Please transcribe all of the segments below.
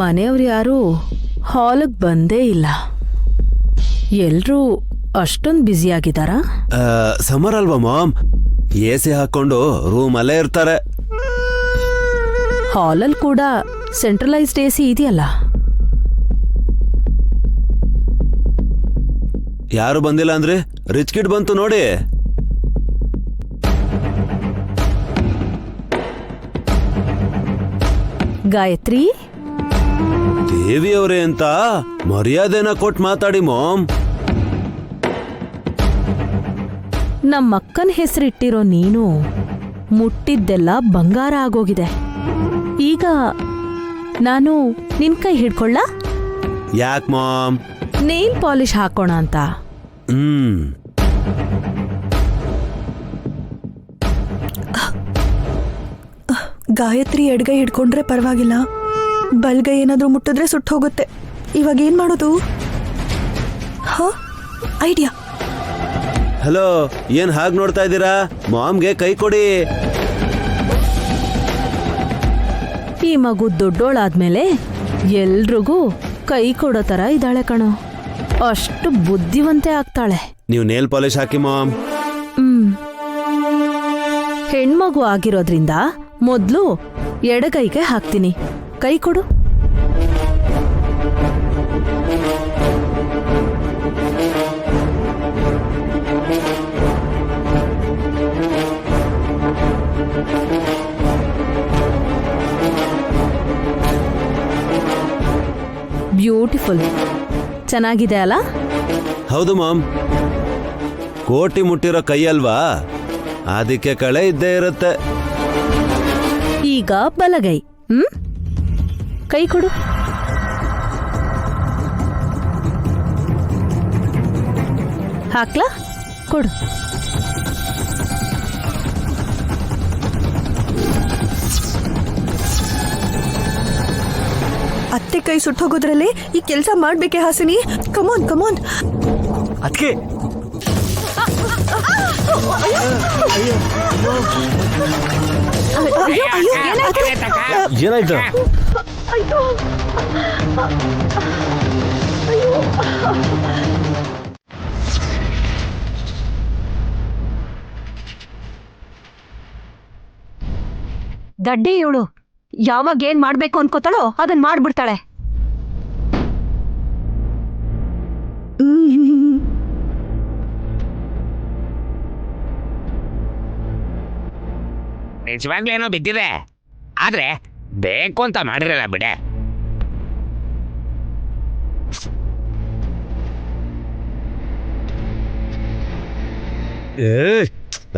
ಮನೆಯವ್ರು ಯಾರು ಹಾಲಿಗೆ ಬಂದೇ ಇಲ್ಲ. ಎಲ್ರೂ ಅಷ್ಟೊಂದು ಬ್ಯುಸಿ ಆಗಿದಾರಾ? ಸಮರ್ ಅಲ್ವಾ ಮಾಮ್, ಎಸಿ ಹಾಕೊಂಡು ರೂಮಲ್ಲೇ ಇರ್ತಾರೆ. ಹಾಲಲ್ಲಿ ಕೂಡ ಸೆಂಟ್ರಲೈಸ್ಡ್ ಎಸಿ ಇದೆಯಲ್ಲ. ಯಾರು ಬಂದಿಲ್ಲ ಅಂದ್ರೆ ರಿಚ್ ಕಿಡ್ ಬಂತು ನೋಡಿ. ಗಾಯತ್ರಿ, ದೇವಿಯವರೇ ಅಂತ ಮರ್ಯಾದೆನ ಕೊಟ್ಟು ಮಾತಾಡಿ ಮಾಮ್. ನಮ್ಮಕ್ಕನ ಹೆಸರಿಟ್ಟಿರೋ ನೀನು ಮುಟ್ಟಿದ್ದೆಲ್ಲ ಬಂಗಾರ ಆಗೋಗಿದೆ. ಈಗ ನಾನು ನಿನ್ ಕೈ ಹಿಡ್ಕೊಳ್ಳ? ಯಾಕೆ ಮಾಮ್? ನೇಲ್ ಪಾಲಿಶ್ ಹಾಕೋಣ ಅಂತ. ಗಾಯತ್ರಿ ಎಡಗೈ ಹಿಡ್ಕೊಂಡ್ರೆ ಪರವಾಗಿಲ್ಲ, ಬಲ್ಗೈ ಏನಾದ್ರೂ ಮುಟ್ಟಿದ್ರೆ ಸುಟ್ಟು ಹೋಗುತ್ತೆ. ಇವಾಗ ಏನ್ ಮಾಡೋದು? ಐಡಿಯಾ. ಹಲೋ, ಏನ್ ಹಾಗೆ ನೋಡ್ತಾ ಇದ್ದೀರಾ? ಮಾಮ್ಗೆ ಕೈ ಕೊಡಿ. ಈ ಮಗು ದೊಡ್ಡೋಳಾದ್ಮೇಲೆ ಎಲ್ರಿಗೂ ಕೈ ಕೊಡೋ ತರ ಇದ್ದಾಳೆ ಕಣೋ. ಅಷ್ಟು ಬುದ್ಧಿವಂತೆ ಆಗ್ತಾಳೆ. ನೀವು ನೇಲ್ ಪಾಲಿಶ್ ಹಾಕಿ ಮಾಮ್. ಹೆಣ್ಮಗು ಆಗಿರೋದ್ರಿಂದ ಮೊದ್ಲು ಎಡಗೈಗೆ ಹಾಕ್ತೀನಿ. ಕೈ ಕೊಡು. ಬ್ಯೂಟಿಫುಲ್. ಚೆನ್ನಾಗಿದೆ ಅಲ್ಲ? ಹೌದು ಮಾಮ್, ಕೋಟಿ ಮುಟ್ಟಿರೋ ಕೈ ಅಲ್ವಾ, ಅದಕ್ಕೆ ಕಳೆ ಇದ್ದೇ ಇರುತ್ತೆ. ಈಗ ಬಲಗೈ. ಕೈ ಕೊಡು. ಹಾಕ್ಲಾ? ಕೊಡು. ಅತ್ತೆ ಕೈ ಸುಟ್ಟು ಹೋಗೋದ್ರಲ್ಲೇ ಈ ಕೆಲಸ ಮಾಡ್ಬೇಕೆ ಹಾಸಿನಿ? Come on come on. ಅದಕ್ಕೆ ಏನಾಯ್ತು? ದಡ್ಡಿ ಇವಳು. ಯಾವಾಗ ಏನ್ ಮಾಡ್ಬೇಕು ಅನ್ಕೋತಾಳೋ ಅದನ್ ಮಾಡ್ಬಿಡ್ತಾಳೆ. ನಿಜವಾಗ್ಲೇನೋ ಬಿದ್ದಿದೆ, ಆದ್ರೆ ಬೇಕು ಅಂತ ಮಾಡಿರಲ್ಲ ಬಿಡೆ.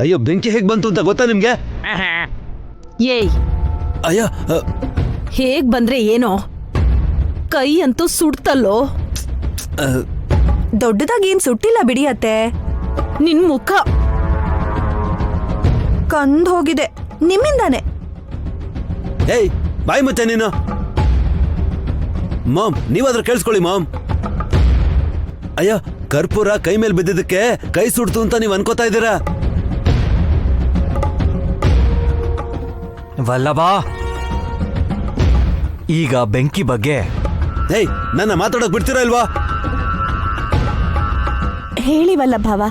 ಅಯ್ಯೋ, ಬೆಂಕಿ ಹೇಗ್ ಬಂತು ಅಂತ ಗೊತ್ತಾ ನಿಮ್ಗೆ? ಏಯ್, ಅಯ್ಯೋ, ಹೇಗ್ ಬಂದ್ರೆ ಏನೋ, ಕೈ ಅಂತೂ ಸುಡ್ತಲ್ಲೋ. ದೊಡ್ಡದಾಗಿ ಏನ್ ಸುಟ್ಟಿಲ್ಲ ಬಿಡಿ ಅತ್ತೆ. ನಿನ್ ಮುಖ ಕಂದ್ ಹೋಗಿದೆ ನಿಮ್ಮಿಂದಾನೆ. ಏಯ್, ಬಾಯ್ ಮುಚ್ಚ ನೀನು. ಮಾಮ್, ನೀವಾದ್ರೂ ಕೇಳಿಸ್ಕೊಳ್ಳಿ ಮಾಮ್. ಅಯ್ಯೋ, ಕರ್ಪೂರ ಕೈ ಮೇಲೆ ಬಿದ್ದಿದ್ದಕ್ಕೆ ಕೈ ಸುಡ್ತು ಅಂತ ನೀವು ಅನ್ಕೋತಾ ಇದ್ದೀರಾ? ವಲ್ಲಭ, ಈಗ ಬೆಂಕಿ ಬಗ್ಗೆ ಏಯ್, ನನ್ನ ಮಾತಾಡೋಕ್ ಬಿಡ್ತೀರಾ ಇಲ್ವಾ? ಹೇಳಿವಲ್ಲ ಭಾವ.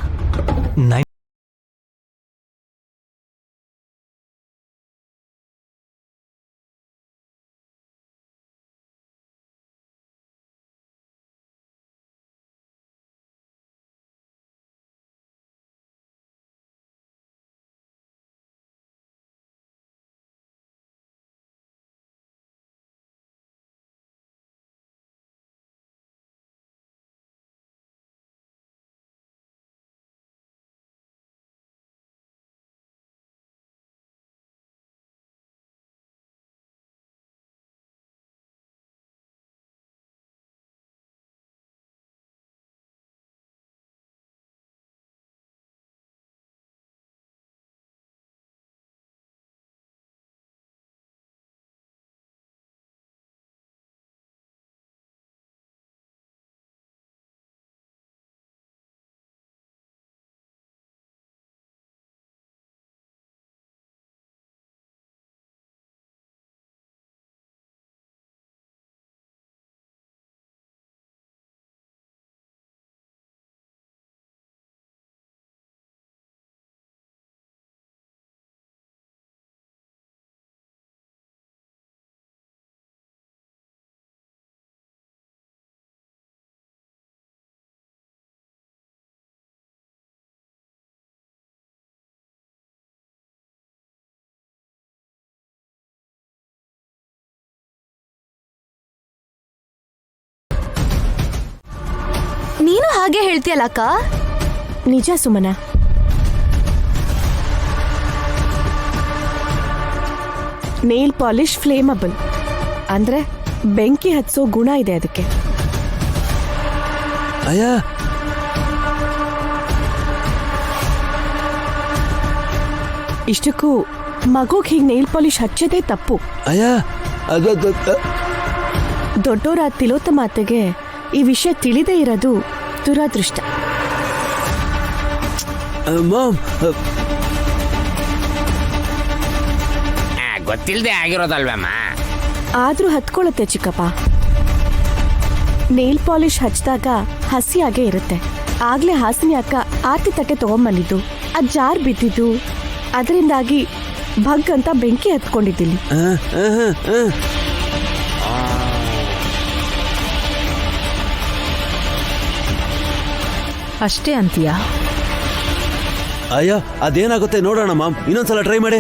ಹಾಗೆ ಹೇಳ್ತೀಯಲ್ಲ ಅಕ್ಕ. ನಿಜ ಸುಮನ. ನೇಲ್ ಪಾಲಿಶ್ ಫ್ಲೇಮಬಲ್ ಅಂದ್ರೆ ಬೆಂಕಿ ಹಚ್ಚೋ ಗುಣ ಇದೆ ಅದಕ್ಕೆ. ಅಯ್ಯ ಇಷ್ಟಕ್ಕೂ ಮಗುಗ್ ಹೀಗ್ ನೇಲ್ ಪಾಲಿಶ್ ಹಚ್ಚೋದೇ ತಪ್ಪು. ಅಯ್ಯ ಅದು ದೊಡ್ಡೋರ ತಿಲೋತ್ತಮ ಅತ್ತೆಗೆ ಈ ವಿಷಯ ತಿಳಿದೇ ಇರೋದು ದುರಾದೃಷ್ಟ. ಮಾಮ್ ಗೊತ್ತಿಲ್ಲದೆ ಆಗಿರೋದಲ್ವಮ್ಮ. ಆದ್ರೂ ಹತ್ಕೊಳ್ಳುತ್ತೆ ಚಿಕ್ಕಪ್ಪ. ನೇಲ್ ಪಾಲಿಶ್ ಹಚ್ಚಿದಾಗ ಹಸಿಯಾಗೇ ಇರುತ್ತೆ. ಆಗ್ಲೇ ಹಾಸಿನಿ ಅಕ್ಕ ಆರ್ತಿ ತಟ್ಟೆ ತಗೊಂಬಂದಿದ್ದು, ಅದ್ ಜಾರ್ ಬಿದ್ದಿದ್ದು, ಅದರಿಂದಾಗಿ ಭಗ್ ಅಂತ ಬೆಂಕಿ ಹತ್ಕೊಂಡಿದ್ದಿಲ್ಲಿ. ಅಷ್ಟೇ ಅಂತೀಯಾ? ಅಯ್ಯ ಅದೇನಾಗುತ್ತೆ ನೋಡೋಣ ಮಾಮ್, ಇನ್ನೊಂದ್ಸಲ ಟ್ರೈ ಮಾಡಿ.